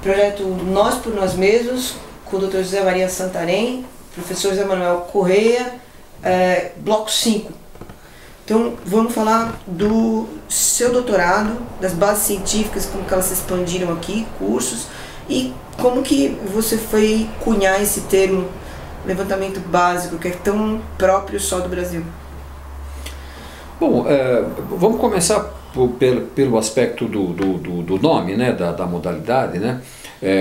projeto Nós por Nós Mesmos, com o Dr. José Maria Santarém, professor Zé Manuel Correia, bloco 5. Então vamos falar do seu doutorado, das bases científicas, como que elas se expandiram aqui, cursos, e como que você foi cunhar esse termo levantamento básico, que é tão próprio só do Brasil. Bom, vamos começar pelo aspecto do nome, né, da modalidade, né?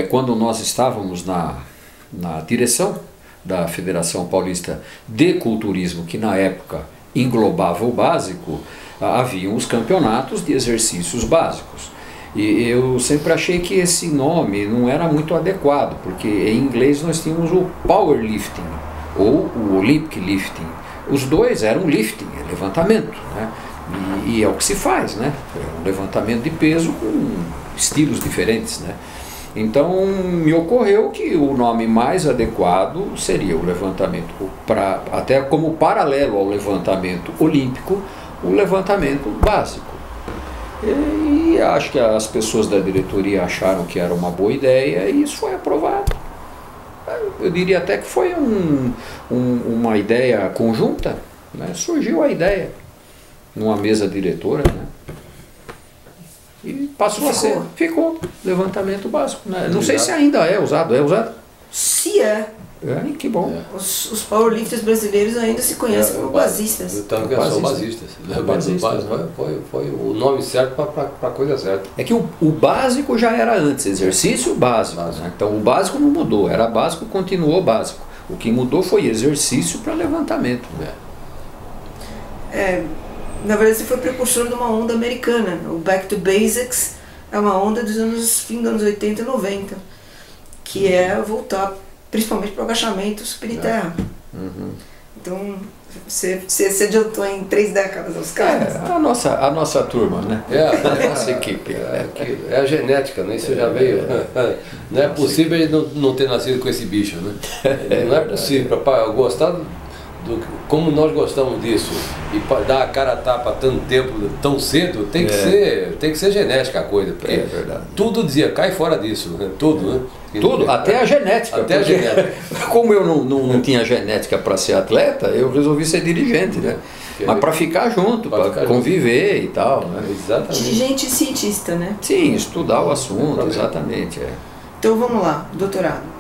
Quando nós estávamos na direção da Federação Paulista de Culturismo, que na época englobava o básico, haviam os campeonatos de exercícios básicos. E eu sempre achei que esse nome não era muito adequado, porque em inglês nós tínhamos o powerlifting ou o Olympic lifting. Os dois eram lifting, levantamento, né? E é o que se faz, né? É um levantamento de peso com estilos diferentes, né? Então me ocorreu que o nome mais adequado seria o levantamento, até como paralelo ao levantamento olímpico, o levantamento básico. E acho que as pessoas da diretoria acharam que era uma boa ideia e isso foi aprovado. Eu diria até que foi uma ideia conjunta, né? Surgiu a ideia numa mesa diretora, né? E passou a ser, ficou levantamento básico, né? Não sei se ainda é usado, Se é. Que bom. Os powerlifters brasileiros ainda se conhecem como basistas. Então, que são basistas. Foi o nome certo para a coisa certa. É que o básico já era antes, exercício básico. Né? Então o básico não mudou, era básico, continuou básico. O que mudou foi exercício para levantamento. Na verdade, você foi precursor de uma onda americana. O Back to Basics é uma onda dos fim dos anos 80 e 90, que é voltar principalmente para o agachamento supino e terra. Então, você adiantou em 3 décadas aos caras. A nossa turma, né? A nossa equipe. É a genética, né? Isso já veio. Não é possível ele não ter nascido com esse bicho, né? Não é possível. Para gostar como nós gostamos disso e dar a cara a tapa tanto tempo, tão cedo, tem que ser genética a coisa. Porque verdade. Tudo dizia, cai fora disso, né? Tudo, né? Tudo, até a genética. Até a genética. Como eu não tinha genética para ser atleta, eu resolvi ser dirigente, né? Mas para ficar junto, para conviver e tal, né? Exatamente. Dirigente e cientista, né? Sim, estudar o assunto, exatamente. Então vamos lá, doutorado.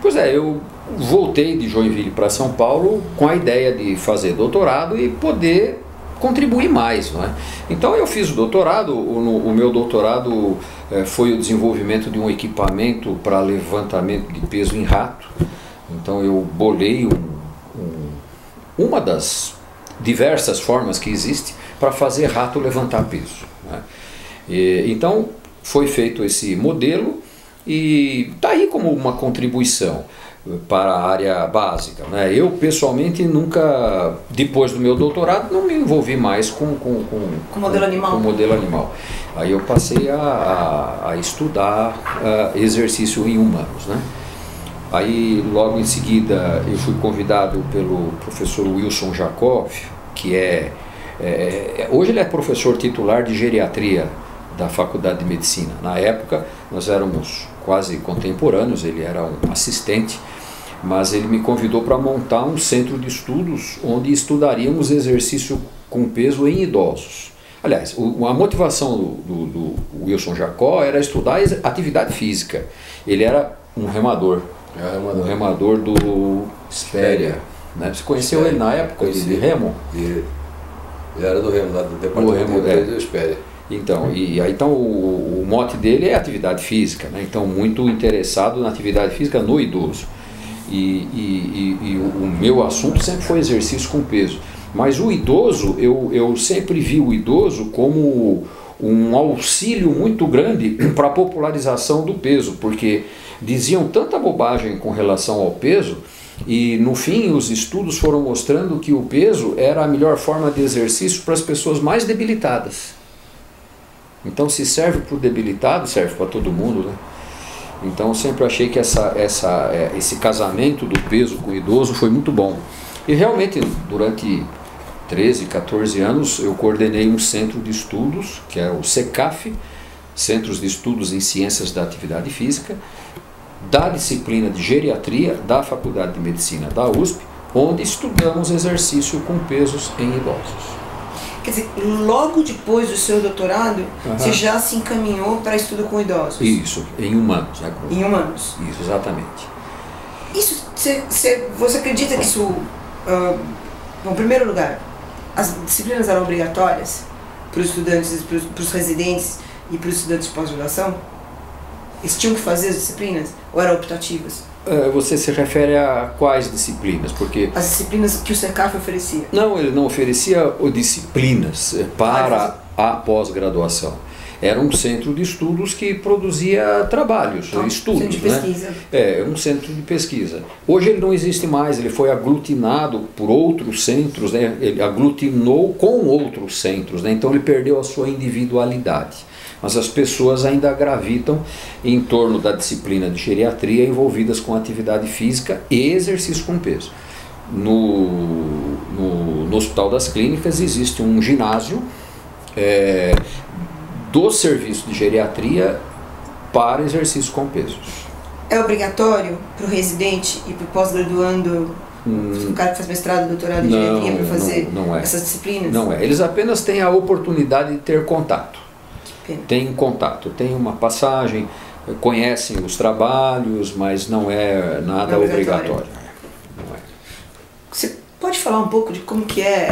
Pois eu voltei de Joinville para São Paulo com a ideia de fazer doutorado e poder contribuir mais, não é? Então eu fiz o doutorado, o meu doutorado foi o desenvolvimento de um equipamento para levantamento de peso em rato. Então eu bolei uma das diversas formas que existe para fazer rato levantar peso, né? Então foi feito esse modelo e está aí como uma contribuição para a área básica, né? Eu pessoalmente nunca, depois do meu doutorado, não me envolvi mais com modelo animal. Com modelo animal. Aí eu passei a estudar exercício em humanos, né? Aí logo em seguida eu fui convidado pelo professor Wilson Jacob, que hoje ele é professor titular de geriatria da Faculdade de Medicina. Na época nós éramos quase contemporâneos, ele era um assistente, mas ele me convidou para montar um centro de estudos onde estudaríamos exercício com peso em idosos. Aliás, a motivação do Wilson Jacó era estudar atividade física. Ele era um remador, um remador do Espéria. Né? Você conheceu ele na época de remo? Ele era do remo, lá do departamento do Espéria. Então, então o mote dele é atividade física, né? Então muito interessado na atividade física no idoso. E o meu assunto sempre foi exercício com peso. Mas o idoso, eu sempre vi o idoso como um auxílio muito grande para a popularização do peso, porque diziam tanta bobagem com relação ao peso, e no fim os estudos foram mostrando que o peso era a melhor forma de exercício para as pessoas mais debilitadas. Então, se serve para o debilitado, serve para todo mundo, né? Então, eu sempre achei que esse casamento do peso com o idoso foi muito bom. E realmente, durante 13, 14 anos, eu coordenei um centro de estudos, que é o CECAF, Centros de Estudos em Ciências da Atividade Física, da disciplina de Geriatria da Faculdade de Medicina da USP, onde estudamos exercício com pesos em idosos. Quer dizer, logo depois do seu doutorado, você já se encaminhou para estudo com idosos? Isso, em humanos. Né? Em humanos. Isso, exatamente. Isso, você acredita que isso... bom, em primeiro lugar, as disciplinas eram obrigatórias para os estudantes, para os residentes e para os estudantes de pós-graduação? Eles tinham que fazer as disciplinas ou eram optativas? Você se refere a quais disciplinas? Porque as disciplinas que o CECAF oferecia. Não, ele não oferecia disciplinas para a pós-graduação. Era um centro de estudos que produzia trabalhos, estudos. Centro de pesquisa. Né? É um centro de pesquisa. Hoje ele não existe mais, ele foi aglutinado por outros centros, né? Ele aglutinou com outros centros, né? Então ele perdeu a sua individualidade. Mas as pessoas ainda gravitam em torno da disciplina de geriatria envolvidas com atividade física e exercício com peso. No Hospital das Clínicas existe um ginásio do serviço de geriatria para exercício com pesos. É obrigatório para o residente e para o pós-graduando, o cara que faz mestrado, doutorado em geriatria, para fazer essas disciplinas? Não é. Eles apenas têm a oportunidade de ter contato. Tem contato, tem uma passagem, conhecem os trabalhos, mas não é nada obrigatório. Não é. Você pode falar um pouco de como que é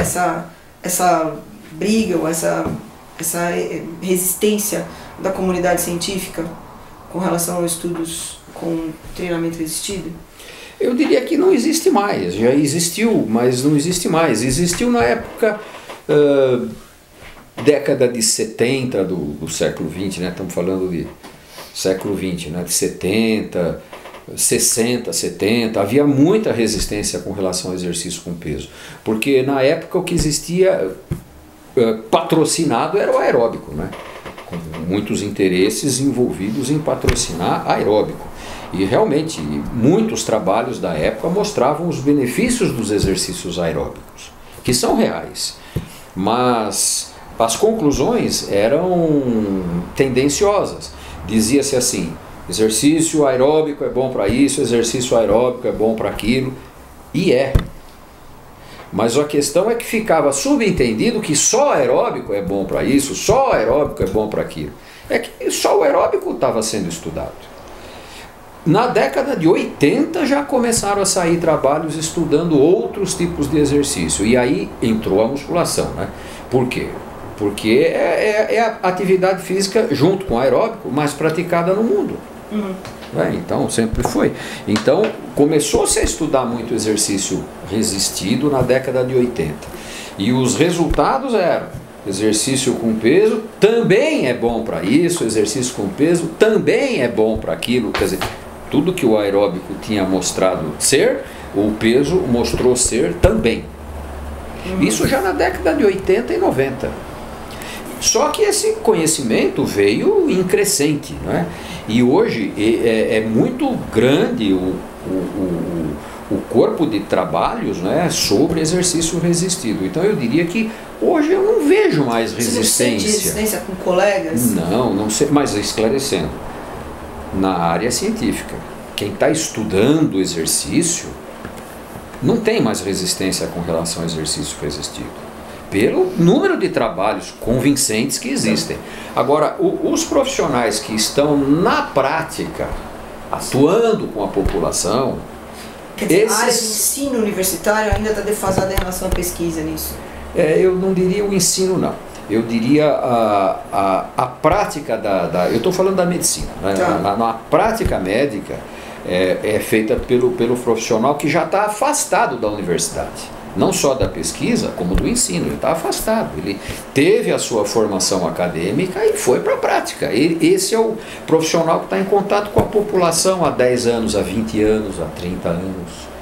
essa briga ou essa resistência da comunidade científica com relação aos estudos com treinamento resistido? Eu diria que não existe mais, já existiu, mas não existe mais. Existiu na época... década de 70 do século XX, né? Estamos falando de século XX, né? De 70, 60, 70, havia muita resistência com relação ao exercício com peso, porque na época o que existia patrocinado era o aeróbico, né? Com muitos interesses envolvidos em patrocinar aeróbico. E realmente muitos trabalhos da época mostravam os benefícios dos exercícios aeróbicos, que são reais, mas as conclusões eram tendenciosas. Dizia-se assim: exercício aeróbico é bom para isso, exercício aeróbico é bom para aquilo, e é. Mas a questão é que ficava subentendido que só aeróbico é bom para isso, só aeróbico é bom para aquilo. É que só o aeróbico estava sendo estudado. Na década de 80 já começaram a sair trabalhos estudando outros tipos de exercício, e aí entrou a musculação, né? Por quê? Porque é a atividade física junto com o aeróbico mais praticada no mundo. Então sempre foi. Então começou-se a estudar muito exercício resistido na década de 80. E os resultados eram: exercício com peso também é bom para isso, exercício com peso também é bom para aquilo. Quer dizer, tudo que o aeróbico tinha mostrado ser, o peso mostrou ser também. Isso já na década de 80 e 90. Só que esse conhecimento veio em crescente, né? E hoje é muito grande o corpo de trabalhos, né, sobre exercício resistido. Então eu diria que hoje eu não vejo mais resistência. Você não sente resistência com colegas? Não sei, mas esclarecendo. Na área científica, quem está estudando exercício não tem mais resistência com relação ao exercício resistido, pelo número de trabalhos convincentes que existem. Agora, os profissionais que estão na prática, atuando com a população... Quer dizer, a área de ensino universitário ainda está defasada em relação à pesquisa nisso? Eu não diria o ensino, não. Eu diria a prática eu estou falando da medicina, né? Na prática médica é feita pelo profissional que já está afastado da universidade. Não só da pesquisa, como do ensino. Ele está afastado. Ele teve a sua formação acadêmica e foi para a prática. Esse é o profissional que está em contato com a população há 10 anos, há 20 anos, há 30 anos.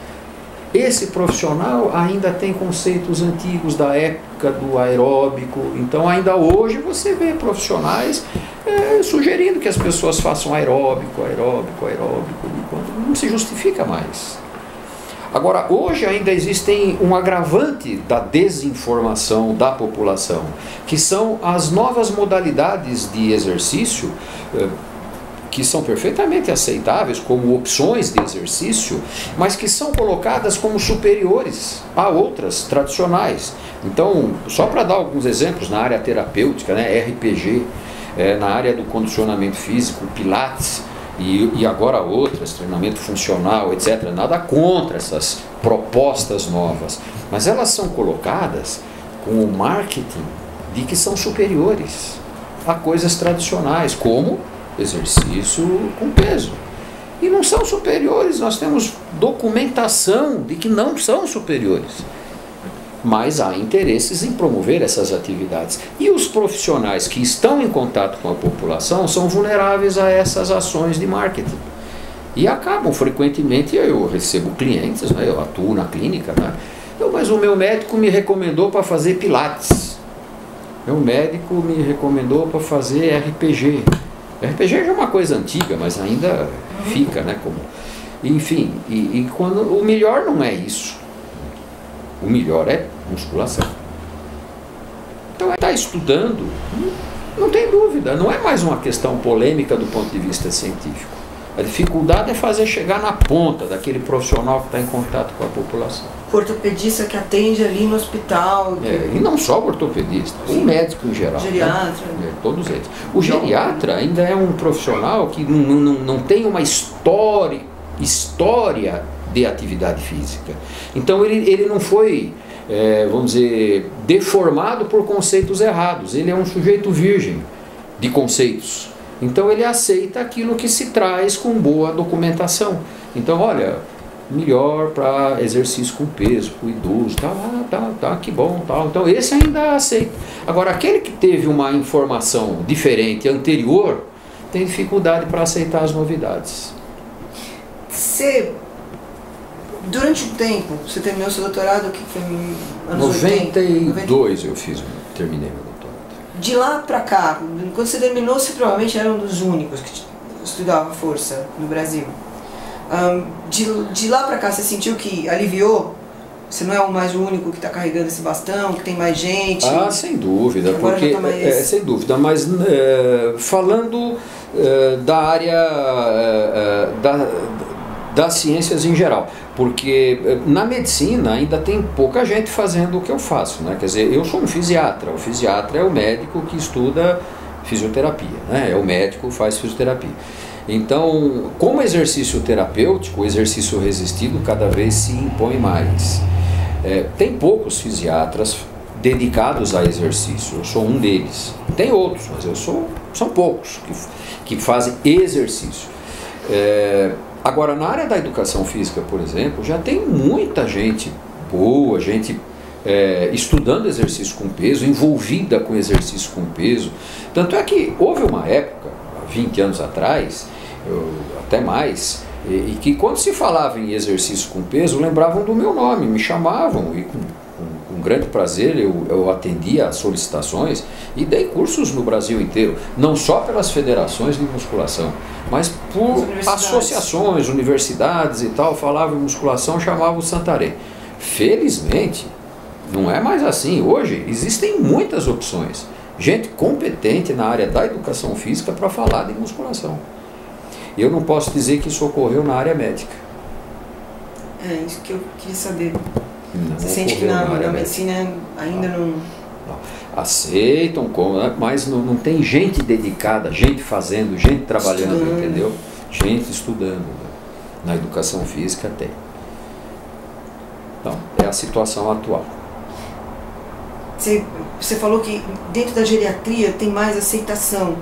Esse profissional ainda tem conceitos antigos da época do aeróbico. Então ainda hoje você vê profissionais sugerindo que as pessoas façam aeróbico, quando não se justifica mais. Agora, hoje ainda existem um agravante da desinformação da população, que são as novas modalidades de exercício, que são perfeitamente aceitáveis como opções de exercício, mas que são colocadas como superiores a outras tradicionais. Então, só para dar alguns exemplos, na área terapêutica, né, RPG, na área do condicionamento físico, Pilates, e agora outras, treinamento funcional, etc. Nada contra essas propostas novas, mas elas são colocadas com o marketing de que são superiores a coisas tradicionais, como exercício com peso. E não são superiores, nós temos documentação de que não são superiores. Mas há interesses em promover essas atividades. E os profissionais que estão em contato com a população são vulneráveis a essas ações de marketing. E acabam frequentemente, eu recebo clientes, né, eu atuo na clínica, né, mas o meu médico me recomendou para fazer Pilates. Meu médico me recomendou para fazer RPG. RPG já é uma coisa antiga, mas ainda fica, né? Enfim, quando o melhor não é isso. O melhor é musculação. Então, está estudando, não tem dúvida, não é mais uma questão polêmica do ponto de vista científico. A dificuldade é fazer chegar na ponta daquele profissional que está em contato com a população. O ortopedista que atende ali no hospital. E não só o ortopedista, o médico em geral. Geriatra. Né? Todos eles. O geriatra ainda é um profissional que não tem uma história de atividade física. Então ele não foi, vamos dizer, deformado por conceitos errados. Ele é um sujeito virgem de conceitos. Então ele aceita aquilo que se traz com boa documentação. Então, olha, melhor para exercício com peso, para o idoso, tá, que bom, tal. Então esse ainda aceita. Agora, aquele que teve uma informação diferente, anterior, tem dificuldade para aceitar as novidades. Durante um tempo, você terminou seu doutorado, que foi em anos 92 eu terminei meu doutorado. De lá para cá, quando você terminou, você provavelmente era um dos únicos que estudava força no Brasil. De lá para cá, você sentiu que aliviou? Você não é mais o único que está carregando esse bastão, que tem mais gente? Sem dúvida, porque sem dúvida, mas falando da área das ciências em geral, porque na medicina ainda tem pouca gente fazendo o que eu faço, né? Quer dizer, eu sou um fisiatra. O fisiatra é o médico que estuda fisioterapia, né? É o médico que faz fisioterapia. Então, como exercício terapêutico, o exercício resistido cada vez se impõe mais. Tem poucos fisiatras dedicados a exercício, eu sou um deles. Tem outros, mas são poucos que fazem exercício. Agora, na área da educação física, por exemplo, já tem muita gente boa, gente estudando exercício com peso, envolvida com exercício com peso. Tanto é que houve uma época, há 20 anos atrás, até mais, e que quando se falava em exercício com peso, lembravam do meu nome, me chamavam, e com grande prazer eu atendia às solicitações e dei cursos no Brasil inteiro, não só pelas federações de musculação, mas por associações, universidades e tal, falavam em musculação, chamavam o Santarém. Felizmente, não é mais assim. Hoje existem muitas opções, gente competente na área da educação física para falar de musculação. Eu não posso dizer que isso ocorreu na área médica. É isso que eu queria saber. Não, você sente que na medicina ainda não... Aceitam, mas não tem gente dedicada, gente fazendo, gente trabalhando, entendeu? Gente estudando. Né? Na educação física tem. Então, é a situação atual. Você falou que dentro da geriatria tem mais aceitação.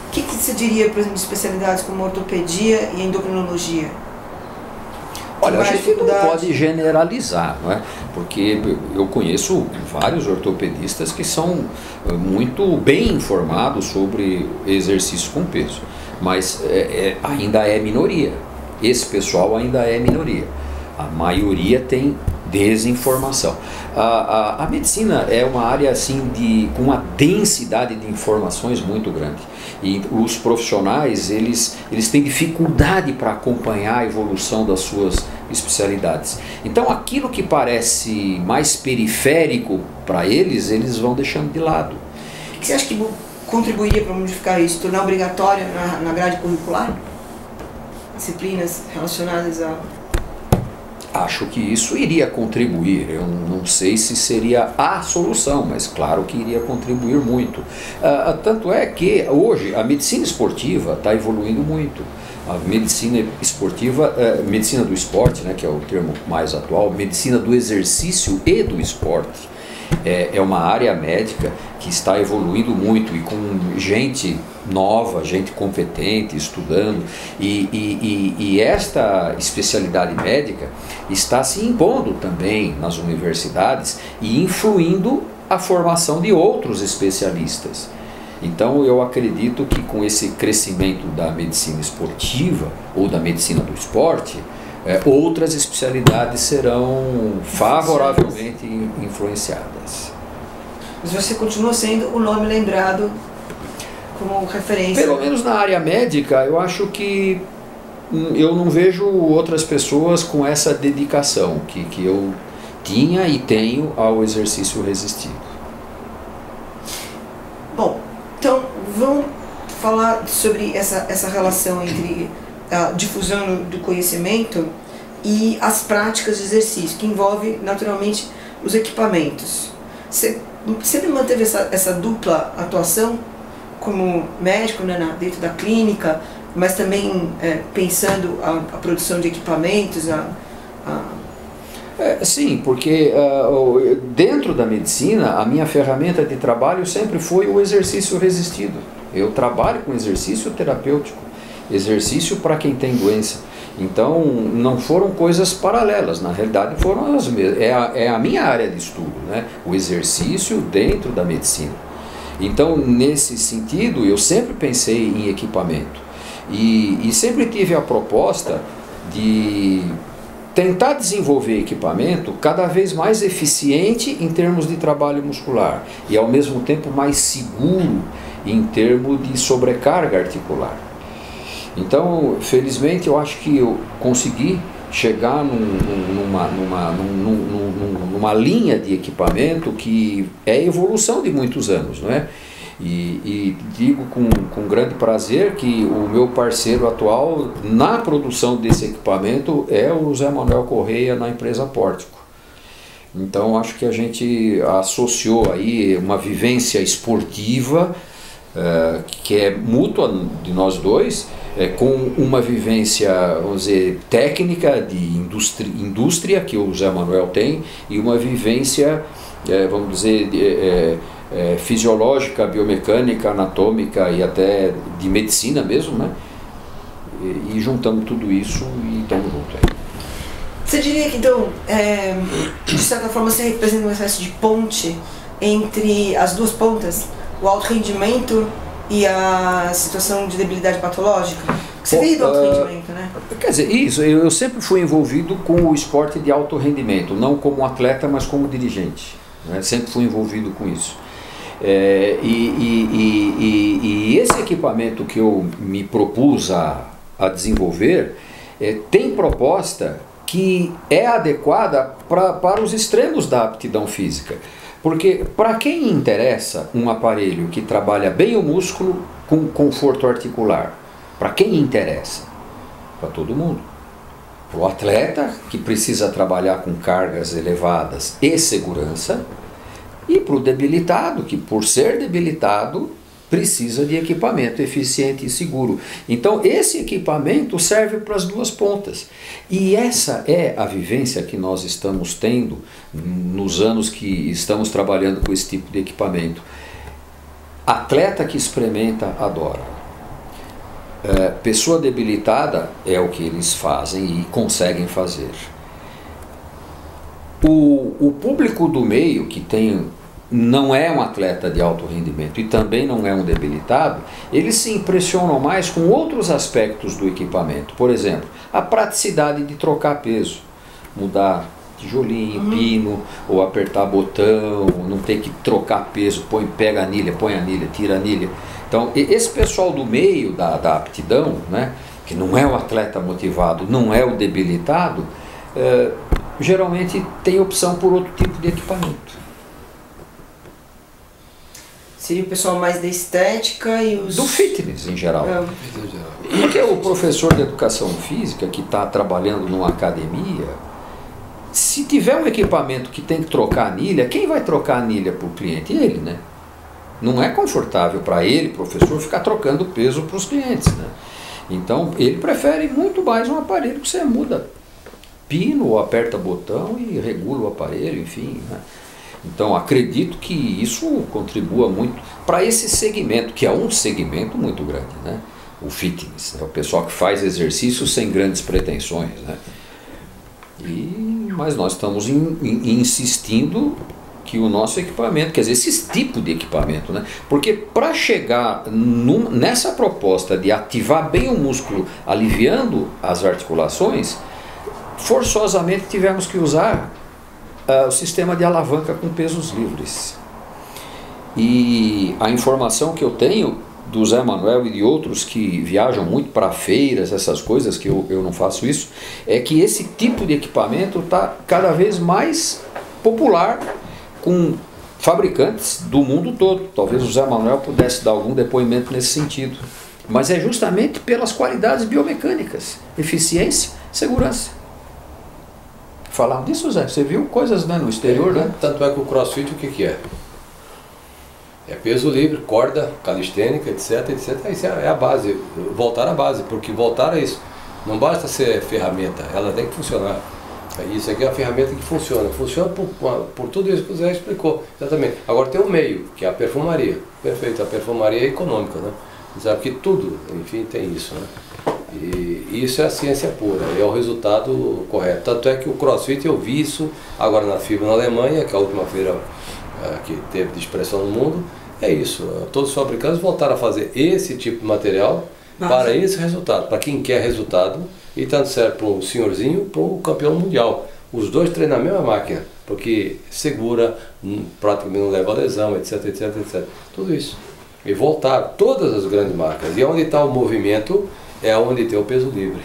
O que você diria, por exemplo, de especialidades como ortopedia e endocrinologia? Olha, a gente não pode generalizar, não é? Porque eu conheço vários ortopedistas que são muito bem informados sobre exercício com peso, mas ainda é minoria. Esse pessoal ainda é minoria. A maioria tem desinformação. A medicina é uma área assim com uma densidade de informações muito grande. E os profissionais, eles têm dificuldade para acompanhar a evolução das suas especialidades. Então aquilo que parece mais periférico para eles, eles vão deixando de lado. O que você acha que contribuiria para modificar isso? Tornar obrigatório na grade curricular? Disciplinas relacionadas a... Acho que isso iria contribuir. Eu não sei se seria a solução, mas claro que iria contribuir muito. Tanto é que hoje a medicina esportiva está evoluindo muito. A medicina esportiva, medicina do esporte, né, que é o termo mais atual, medicina do exercício e do esporte, é uma área médica que está evoluindo muito e com gente nova, gente competente, estudando, e esta especialidade médica está se impondo também nas universidades e influindo a formação de outros especialistas. Então eu acredito que com esse crescimento da medicina esportiva ou da medicina do esporte, outras especialidades serão favoravelmente influenciadas. Mas você continua sendo o nome lembrado como referência? Pelo menos na área médica, eu acho que eu não vejo outras pessoas com essa dedicação que eu tinha e tenho ao exercício resistido. Bom, então vamos falar sobre essa relação entre a difusão do conhecimento e as práticas de exercício, que envolve naturalmente os equipamentos. Você sempre manteve essa dupla atuação como médico, né, dentro da clínica, mas também pensando a produção de equipamentos, Sim, porque dentro da medicina a minha ferramenta de trabalho sempre foi o exercício resistido. Eu trabalho com exercício terapêutico, exercício para quem tem doença. Então não foram coisas paralelas, na realidade foram as mesmas. É a minha área de estudo, né? O exercício dentro da medicina. Então nesse sentido eu sempre pensei em equipamento e sempre tive a proposta de tentar desenvolver equipamento cada vez mais eficiente em termos de trabalho muscular e ao mesmo tempo mais seguro em termos de sobrecarga articular. Então, felizmente, eu acho que eu consegui chegar numa linha de equipamento que é evolução de muitos anos, não é? E digo com grande prazer que o meu parceiro atual na produção desse equipamento é o Zé Manuel Correia na empresa Pórtico. Então acho que a gente associou aí uma vivência esportiva que é mútua de nós dois, com uma vivência, vamos dizer, técnica de indústria que o Zé Manuel tem e uma vivência, vamos dizer, fisiológica, biomecânica, anatômica e até de medicina mesmo, né? E juntamos tudo isso e estamos juntos aí. Você diria que então, de certa forma, você representa uma espécie de ponte entre as duas pontas, o alto rendimento e a situação de debilidade patológica? Você veio do alto rendimento, né? Quer dizer, isso, eu sempre fui envolvido com o esporte de alto rendimento, não como atleta, mas como dirigente, né? Sempre fui envolvido com isso. E esse equipamento que eu me propus a desenvolver tem proposta que é adequada para os extremos da aptidão física. Porque para quem interessa um aparelho que trabalha bem o músculo com conforto articular? Para quem interessa? Para todo mundo. Para o atleta que precisa trabalhar com cargas elevadas e segurança, e para o debilitado, que por ser debilitado precisa de equipamento eficiente e seguro. Então esse equipamento serve para as duas pontas. E essa é a vivência que nós estamos tendo nos anos que estamos trabalhando com esse tipo de equipamento. Atleta que experimenta, adora. Pessoa debilitada é o que eles fazem e conseguem fazer. O público do meio que não é um atleta de alto rendimento e também não é um debilitado, eles se impressionam mais com outros aspectos do equipamento. Por exemplo, a praticidade de trocar peso, mudar tijolinho, pino, ou apertar botão, não ter que trocar peso, pega a anilha, põe a anilha, tira a anilha. Então, esse pessoal do meio da aptidão, né, que não é o atleta motivado, não é o debilitado, geralmente tem opção por outro tipo de equipamento. Seria o pessoal mais da estética e os... Do fitness em geral. Porque o professor de educação física que está trabalhando numa academia, se tiver um equipamento que tem que trocar anilha, quem vai trocar anilha para o cliente? Ele, né? Não é confortável para ele, professor, ficar trocando peso para os clientes, né? Então ele prefere muito mais um aparelho que você muda pino ou aperta botão e regula o aparelho, enfim, né? Então acredito que isso contribua muito para esse segmento, que é um segmento muito grande, né? O fitness, né? O pessoal que faz exercício sem grandes pretensões, né? Mas nós estamos insistindo que o nosso equipamento, quer dizer, esse tipo de equipamento, né? Porque para chegar nessa proposta de ativar bem o músculo, aliviando as articulações, forçosamente tivemos que usar o sistema de alavanca com pesos livres. E a informação que eu tenho do Zé Manuel e de outros que viajam muito para feiras, essas coisas, que eu não faço isso, é que esse tipo de equipamento está cada vez mais popular com fabricantes do mundo todo. Talvez o Zé Manuel pudesse dar algum depoimento nesse sentido. Mas é justamente pelas qualidades biomecânicas, eficiência, segurança. Falaram disso, Zé? Você viu coisas, né, no exterior, né? Tanto é que o CrossFit o que é? É peso livre, corda, calistênica, etc, etc. Isso é a base, voltar à base, porque voltar a isso não basta ser ferramenta, ela tem que funcionar. Isso aqui é a ferramenta que funciona por tudo isso que o Zé explicou, exatamente. Agora tem um meio, que é a perfumaria. Perfeito, a perfumaria é econômica, né? Sabe que tudo, enfim, tem isso, né? E isso é a ciência pura, é o resultado correto. Tanto é que o CrossFit, eu vi isso agora na FIBA na Alemanha, que é a última feira que teve de expressão no mundo, é isso. Todos os fabricantes voltaram a fazer esse tipo de material para esse resultado, para quem quer resultado, e tanto serve para um senhorzinho, para o campeão mundial. Os dois treinam a mesma máquina, porque segura, praticamente não leva a lesão, etc, etc, etc. Tudo isso. E voltar todas as grandes marcas. E onde está o movimento é onde tem o peso livre.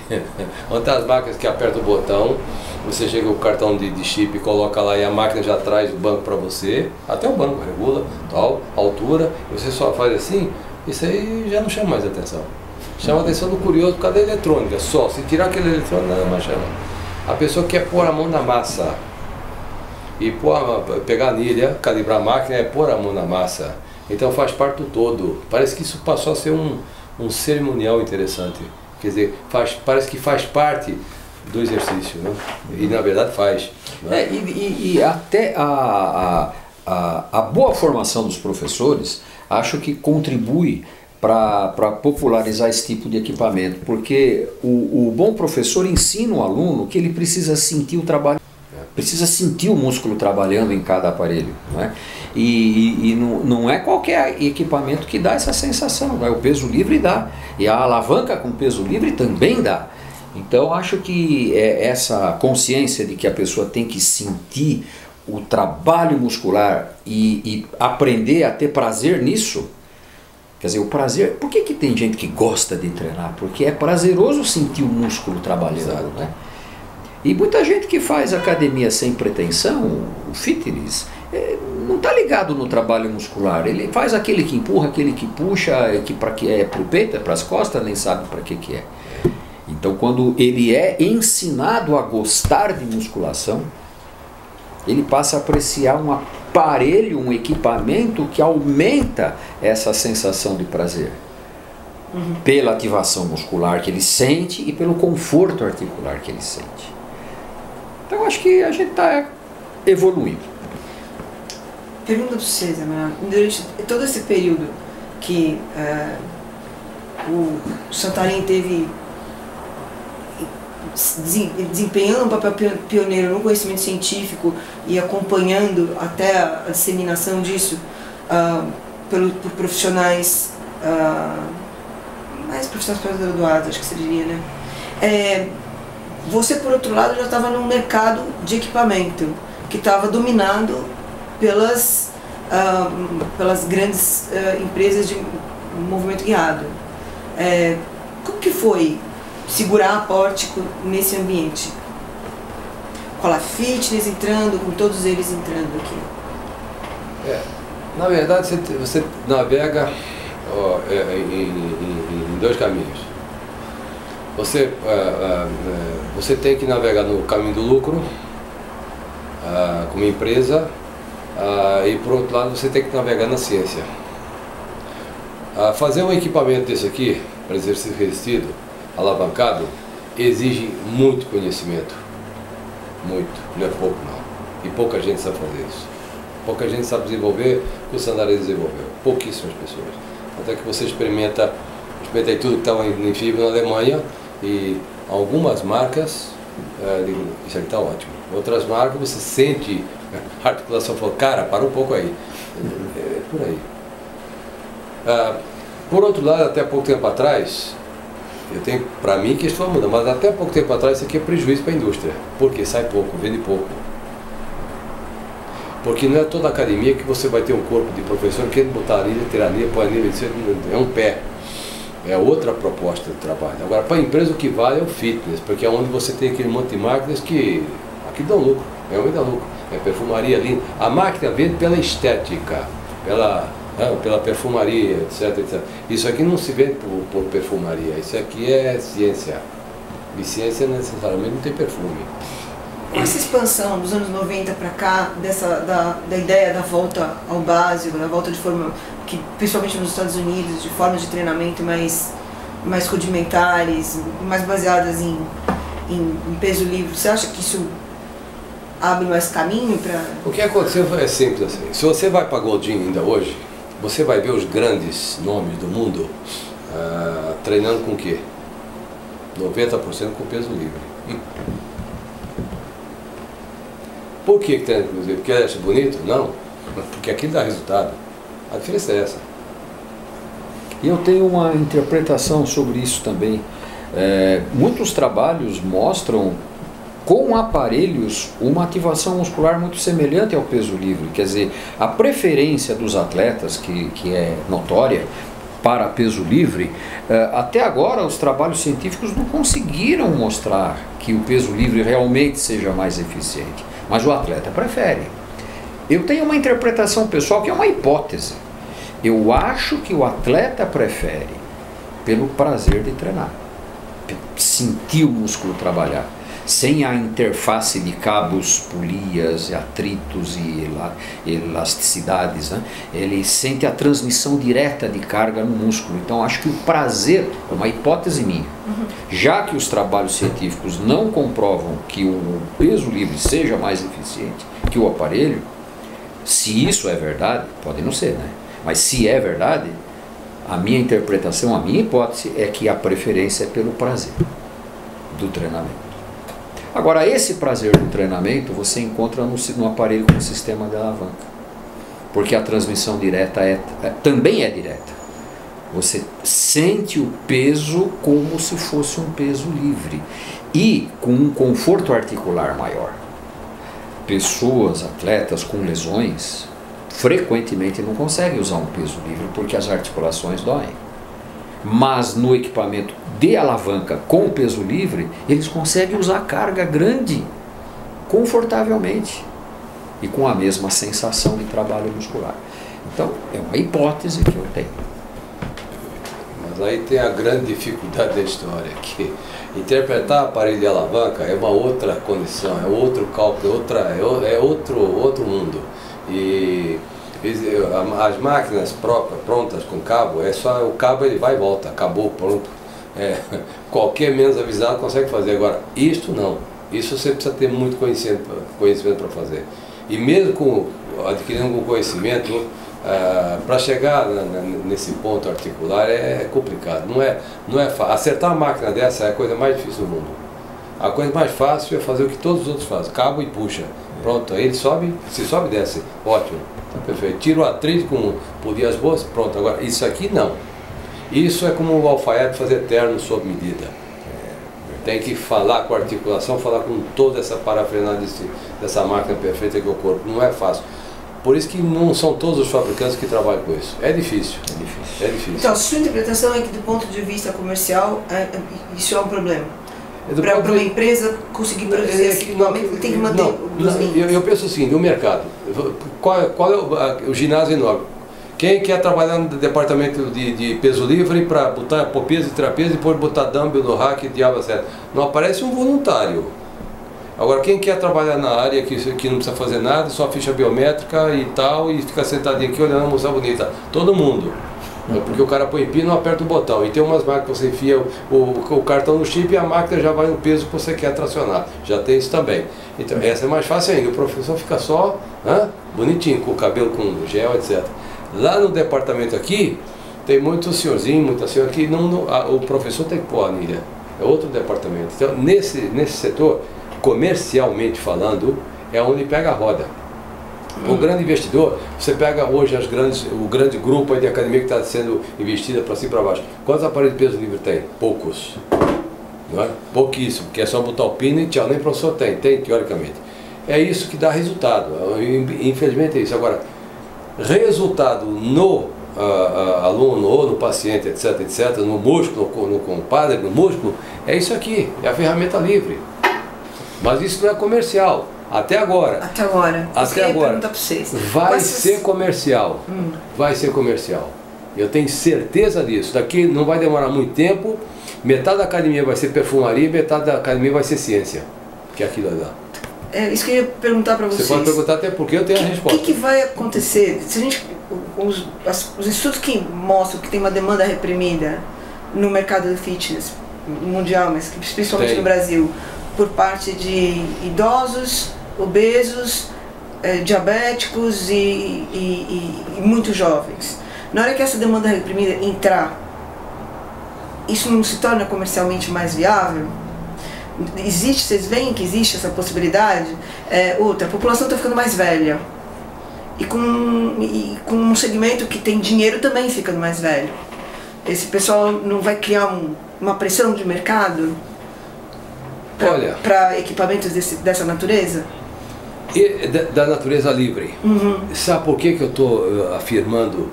Onde está as máquinas que aperta o botão, você chega com o cartão de chip, coloca lá e a máquina já traz o banco para você, até o banco regula, tal, altura, e você só faz assim, isso aí já não chama mais atenção. Chama a atenção do curioso por causa da eletrônica, só. Se tirar aquele eletrônico, nada mais chama. A pessoa quer pôr a mão na massa, e pegar a anilha, calibrar a máquina, é pôr a mão na massa. Então faz parte do todo. Parece que isso passou a ser um cerimonial interessante. Quer dizer, parece que faz parte do exercício, né? E na verdade faz. Né? E até a boa formação dos professores, acho que contribui para popularizar esse tipo de equipamento, porque o bom professor ensina o aluno que ele precisa sentir o trabalho, precisa sentir o músculo trabalhando em cada aparelho, não é? E não é qualquer equipamento que dá essa sensação, né? O peso livre dá, e a alavanca com peso livre também dá. Então acho que essa consciência de que a pessoa tem que sentir o trabalho muscular e aprender a ter prazer nisso. Quer dizer, o prazer... Por que tem gente que gosta de treinar? Porque é prazeroso sentir o músculo trabalhando, né? E muita gente que faz academia sem pretensão, o fitness, não está ligado no trabalho muscular. Ele faz aquele que empurra, aquele que puxa, que para que é para o peito, é para as costas, nem sabe para que é. Então, quando ele é ensinado a gostar de musculação, ele passa a apreciar um aparelho, um equipamento que aumenta essa sensação de prazer. Pela ativação muscular que ele sente e pelo conforto articular que ele sente. Então acho que a gente está evoluindo. Pergunta para você, Zé Manuel, durante todo esse período que o Santarém teve desempenhando um papel pioneiro no conhecimento científico e acompanhando até a disseminação disso por profissionais, mais profissionais pós-graduados, acho que você diria, né? Você, por outro lado, já estava num mercado de equipamento que estava dominado pelas grandes empresas de movimento guiado. Como que foi segurar a Pórtico nesse ambiente? Coca-Cola Fitness entrando, com todos eles entrando aqui? Na verdade, você navega em dois caminhos. Você tem que navegar no caminho do lucro, como empresa, e por outro lado você tem que navegar na ciência. Fazer um equipamento desse aqui, para exercício resistido, alavancado, exige muito conhecimento. Muito, não é pouco não. E pouca gente sabe fazer isso. Pouca gente sabe desenvolver o que o Sandarém desenvolveu. Pouquíssimas pessoas. Até que você experimentei tudo que estava em fibra na Alemanha e algumas marcas, isso aqui está ótimo. Outras marcas você sente a articulação, falou, cara, para um pouco aí. É por aí. Por outro lado, até pouco tempo atrás, eu tenho para mim que isso vai mudar, mas até pouco tempo atrás isso aqui é prejuízo para a indústria. Porque sai pouco, vende pouco. Porque não é toda academia que você vai ter um corpo de professor que botar anilha, tirar anilha, põe anilha, é um pé. É outra proposta de trabalho. Agora, para a empresa o que vale é o fitness, porque é onde você tem aquele monte de máquinas que aqui dão lucro, realmente dá lucro. É perfumaria linda. A máquina vende pela estética, pela perfumaria, etc, etc. Isso aqui não se vende por perfumaria, isso aqui é ciência. E ciência necessariamente não tem perfume. Com essa expansão dos anos 90 para cá, da ideia da volta ao básico, da volta de forma, que principalmente nos Estados Unidos, de formas de treinamento mais rudimentares, mais baseadas em peso livre, você acha que isso abre mais caminho para... O que aconteceu é simples assim. Se você vai para Goldin ainda hoje, você vai ver os grandes nomes do mundo treinando com o quê? 90% com peso livre. Por que treina com peso livre? Porque ele acha bonito? Não. Porque aquilo dá resultado. A diferença é essa. E eu tenho uma interpretação sobre isso também. Muitos trabalhos mostram com aparelhos uma ativação muscular muito semelhante ao peso livre. Quer dizer, a preferência dos atletas, que é notória, para peso livre, até agora os trabalhos científicos não conseguiram mostrar que o peso livre realmente seja mais eficiente. Mas o atleta prefere. Eu tenho uma interpretação pessoal que é uma hipótese. Eu acho que o atleta prefere pelo prazer de treinar, sentir o músculo trabalhar, sem a interface de cabos, polias, atritos e elasticidades, né? Ele sente a transmissão direta de carga no músculo. Então acho que o prazer é uma hipótese minha. Já que os trabalhos científicos não comprovam que o peso livre seja mais eficiente que o aparelho, se isso é verdade, pode não ser, né? Mas se é verdade, a minha interpretação, a minha hipótese é que a preferência é pelo prazer do treinamento. Agora, esse prazer do treinamento você encontra no aparelho com sistema de alavanca, porque a transmissão direta também é direta. Você sente o peso como se fosse um peso livre e com um conforto articular maior. Pessoas, atletas com lesões, frequentemente não conseguem usar um peso livre porque as articulações doem. Mas no equipamento de alavanca com peso livre, eles conseguem usar carga grande, confortavelmente e com a mesma sensação de trabalho muscular. Então, é uma hipótese que eu tenho. Mas aí tem a grande dificuldade da história, que interpretar aparelho de alavanca é uma outra condição, é outro cálculo, é outro mundo. E as máquinas próprias, prontas com cabo, é só o cabo, ele vai e volta, acabou, pronto. Qualquer menos avisado consegue fazer. Agora, isto não. Isso você precisa ter muito conhecimento para fazer. E mesmo adquirindo algum conhecimento, para chegar nesse ponto articular é complicado. Não é fácil. Acertar uma máquina dessa é a coisa mais difícil do mundo. A coisa mais fácil é fazer o que todos os outros fazem, cabo e puxa. Pronto, aí ele sobe, se sobe e desce, ótimo, tá perfeito. Tira o atrito com polias boas, pronto. Agora, isso aqui não. Isso é como o alfaiate fazer terno sob medida. Tem que falar com a articulação, falar com toda essa parafernália dessa máquina perfeita que é o corpo. Não é fácil. Por isso que não são todos os fabricantes que trabalham com isso. É difícil. É difícil. Então, a sua interpretação é que do ponto de vista comercial, isso é um problema? Para uma empresa conseguir produzir esse equipamento, tem que manter os níveis. Eu penso assim, no mercado, qual é o ginásio enorme? Quem quer trabalhar no departamento de peso livre para pôr peso e tirar peso e depois botar dumbbell no rack, diabo certo? Não aparece um voluntário. Agora, quem quer trabalhar na área que não precisa fazer nada, só ficha biométrica e tal, e fica sentadinho aqui olhando a moça bonita? Todo mundo. Porque o cara põe pino, aperta o botão. E tem umas máquinas que você enfia o cartão no chip e a máquina já vai no peso que você quer tracionar. Já tem isso também. Então, essa é mais fácil ainda. O professor fica só bonitinho, com o cabelo com gel, etc. Lá no departamento aqui, tem muito senhorzinho, muita senhora que o professor tem que pôr a anilha. É outro departamento. Então, nesse setor, comercialmente falando, é onde pega a roda. O grande investidor, você pega hoje o grande grupo aí de academia que está sendo investida para cima e para baixo. Quantos aparelhos de peso livre tem? Poucos. Não é? Pouquíssimo, porque é só botar o pino e tchau, nem professor tem teoricamente. É isso que dá resultado, infelizmente é isso. Agora, resultado no aluno ou no paciente, etc, no músculo, no compadre, no músculo, é isso aqui, é a ferramenta livre. Mas isso não é comercial. Até agora. Até agora. Até agora. Pra vocês. Vai ser comercial. Vai ser comercial. Eu tenho certeza disso. Daqui não vai demorar muito tempo. Metade da academia vai ser perfumaria e metade da academia vai ser ciência. Que é aquilo lá. É isso que eu ia perguntar para vocês. Você pode perguntar até porque eu tenho a resposta. O que vai acontecer se a gente... Os estudos que mostram que tem uma demanda reprimida no mercado do fitness mundial, mas principalmente no Brasil, por parte de idosos, obesos, diabéticos e muito jovens. Na hora que essa demanda reprimida entrar, isso não se torna comercialmente mais viável? Vocês veem que existe essa possibilidade? Outra, a população está ficando mais velha. E com um segmento que tem dinheiro também ficando mais velho. Esse pessoal não vai criar uma pressão de mercado para equipamentos dessa natureza? Da natureza livre. Sabe por que eu estou afirmando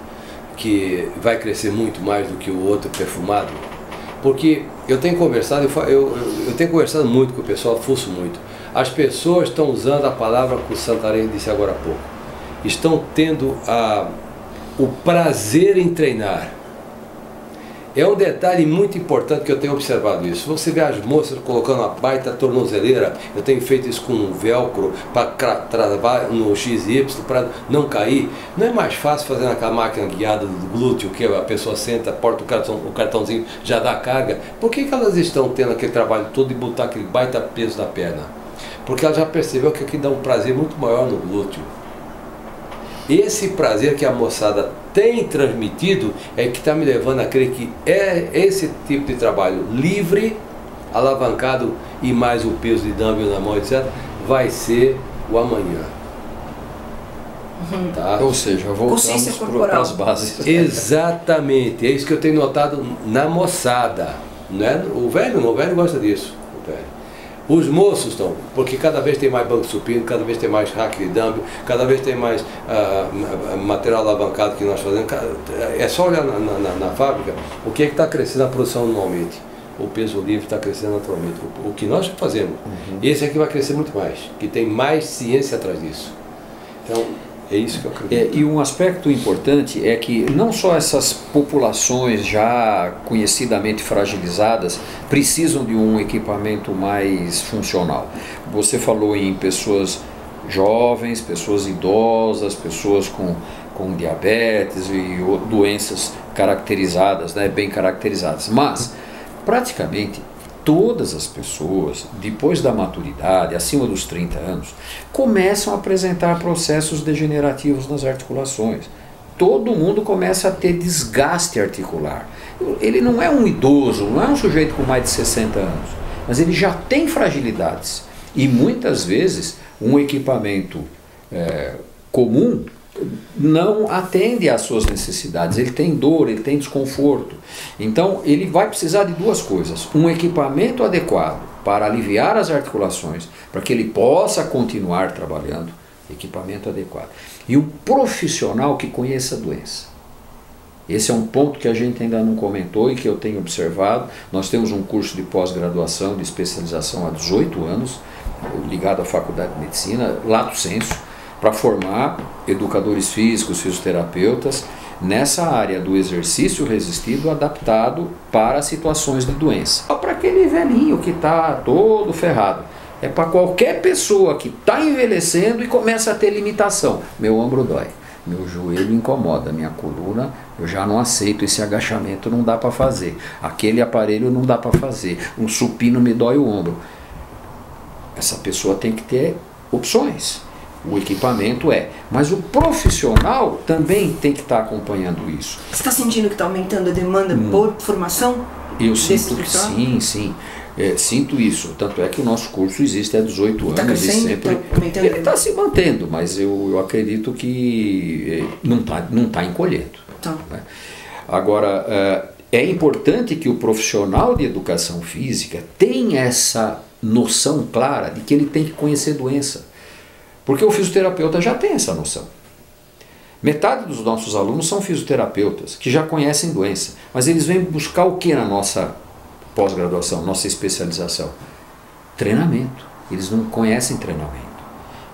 que vai crescer muito mais do que o outro perfumado? Porque eu tenho conversado, eu tenho conversado muito com o pessoal, fuço muito. As pessoas estão usando a palavra que o Santarém disse agora há pouco. Estão tendo o prazer em treinar. É um detalhe muito importante que eu tenho observado isso. Você vê as moças colocando uma baita tornozeleira, eu tenho feito isso com um velcro para travar no XY para não cair. Não é mais fácil fazer naquela máquina guiada do glúteo, que a pessoa senta, porta o cartãozinho, já dá carga? Por que elas estão tendo aquele trabalho todo de botar aquele baita peso na perna? Porque ela já percebeu que aqui dá um prazer muito maior no glúteo. Esse prazer que a moçada tem transmitido é que está me levando a crer que esse tipo de trabalho livre, alavancado e mais o peso de dumbbell na mão, etc., vai ser o amanhã. Tá? Ou seja, voltamos para as bases. Exatamente, é isso que eu tenho notado na moçada. Não é? O velho gosta disso. O velho. Os moços estão, porque cada vez tem mais banco supino, cada vez tem mais rack de dumbbell, cada vez tem mais material alavancado que nós fazemos. É só olhar na fábrica o que é que está crescendo a produção anualmente. O peso livre está crescendo naturalmente. O que nós fazemos, esse aqui vai crescer muito mais, que tem mais ciência atrás disso. Então, é isso que eu acredito. E um aspecto importante é que não só essas populações já conhecidamente fragilizadas precisam de um equipamento mais funcional. Você falou em pessoas jovens, pessoas idosas, pessoas com diabetes e doenças caracterizadas, né, bem caracterizadas. Mas, praticamente, todas as pessoas, depois da maturidade, acima dos 30 anos, começam a apresentar processos degenerativos nas articulações. Todo mundo começa a ter desgaste articular. Ele não é um idoso, não é um sujeito com mais de 60 anos, mas ele já tem fragilidades. E muitas vezes um equipamento comum não atende às suas necessidades, ele tem dor, ele tem desconforto. Então ele vai precisar de duas coisas: um equipamento adequado para aliviar as articulações, para que ele possa continuar trabalhando, equipamento adequado, e um profissional que conheça a doença. Esse é um ponto que a gente ainda não comentou e que eu tenho observado. Nós temos um curso de pós-graduação, de especialização há 18 anos, ligado à Faculdade de Medicina, lato sensu, para formar educadores físicos, fisioterapeutas, nessa área do exercício resistido adaptado para situações de doença. Só para aquele velhinho que está todo ferrado. É para qualquer pessoa que está envelhecendo e começa a ter limitação. Meu ombro dói, meu joelho incomoda, minha coluna, eu já não aceito esse agachamento, não dá para fazer. Aquele aparelho não dá para fazer. Um supino me dói o ombro. Essa pessoa tem que ter opções. O equipamento mas o profissional também tem que estar acompanhando isso. Você está sentindo que está aumentando a demanda por formação? Eu sinto que sim. Sinto isso. Tanto é que o nosso curso existe há 18 anos. Está crescendo, ele está se mantendo, mas eu acredito que não tá encolhendo. Tá. Né? Agora, é importante que o profissional de educação física tenha essa noção clara de que ele tem que conhecer doença. Porque o fisioterapeuta já tem essa noção. Metade dos nossos alunos são fisioterapeutas, que já conhecem doença, mas eles vêm buscar o que na nossa pós-graduação, nossa especialização? Treinamento. Eles não conhecem treinamento.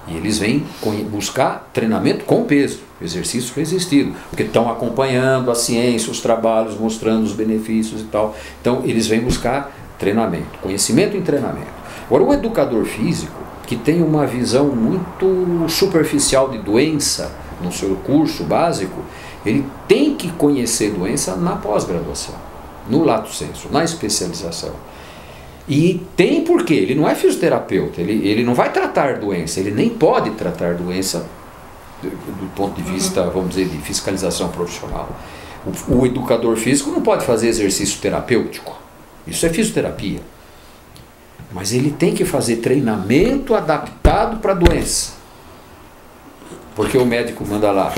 E eles vêm buscar treinamento com peso, exercício resistido, porque estão acompanhando a ciência, os trabalhos, mostrando os benefícios e tal. Então, eles vêm buscar treinamento, conhecimento em treinamento. Agora, o educador físico, que tem uma visão muito superficial de doença no seu curso básico, ele tem que conhecer doença na pós-graduação, no lato sensu, na especialização. E tem porquê, ele não é fisioterapeuta, ele não vai tratar doença, ele nem pode tratar doença do ponto de vista, vamos dizer, de fiscalização profissional. O educador físico não pode fazer exercício terapêutico, isso é fisioterapia. Mas ele tem que fazer treinamento adaptado para a doença. Porque o médico manda lá,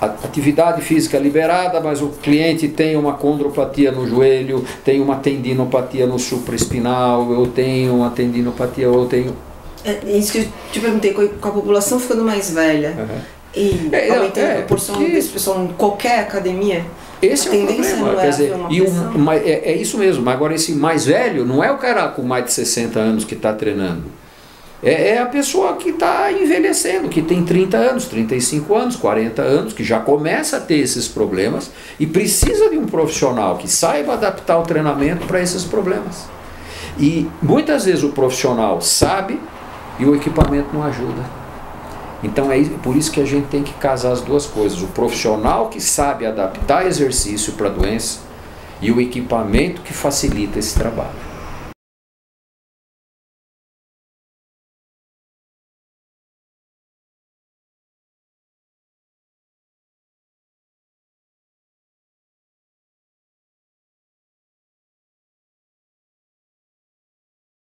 atividade física liberada, mas o cliente tem uma condropatia no joelho, tem uma tendinopatia no supraespinal, eu tenho uma tendinopatia, eu tenho... Isso que eu te perguntei, com a população ficando mais velha e aumentando a proporção desse pessoal em qualquer academia... Esse é o problema, quer dizer, é isso mesmo, mas agora esse mais velho não é o cara com mais de 60 anos que está treinando, é a pessoa que está envelhecendo, que tem 30 anos, 35 anos, 40 anos, que já começa a ter esses problemas e precisa de um profissional que saiba adaptar o treinamento para esses problemas. E muitas vezes o profissional sabe e o equipamento não ajuda. Então é por isso que a gente tem que casar as duas coisas. O profissional que sabe adaptar exercício para a doença e o equipamento que facilita esse trabalho.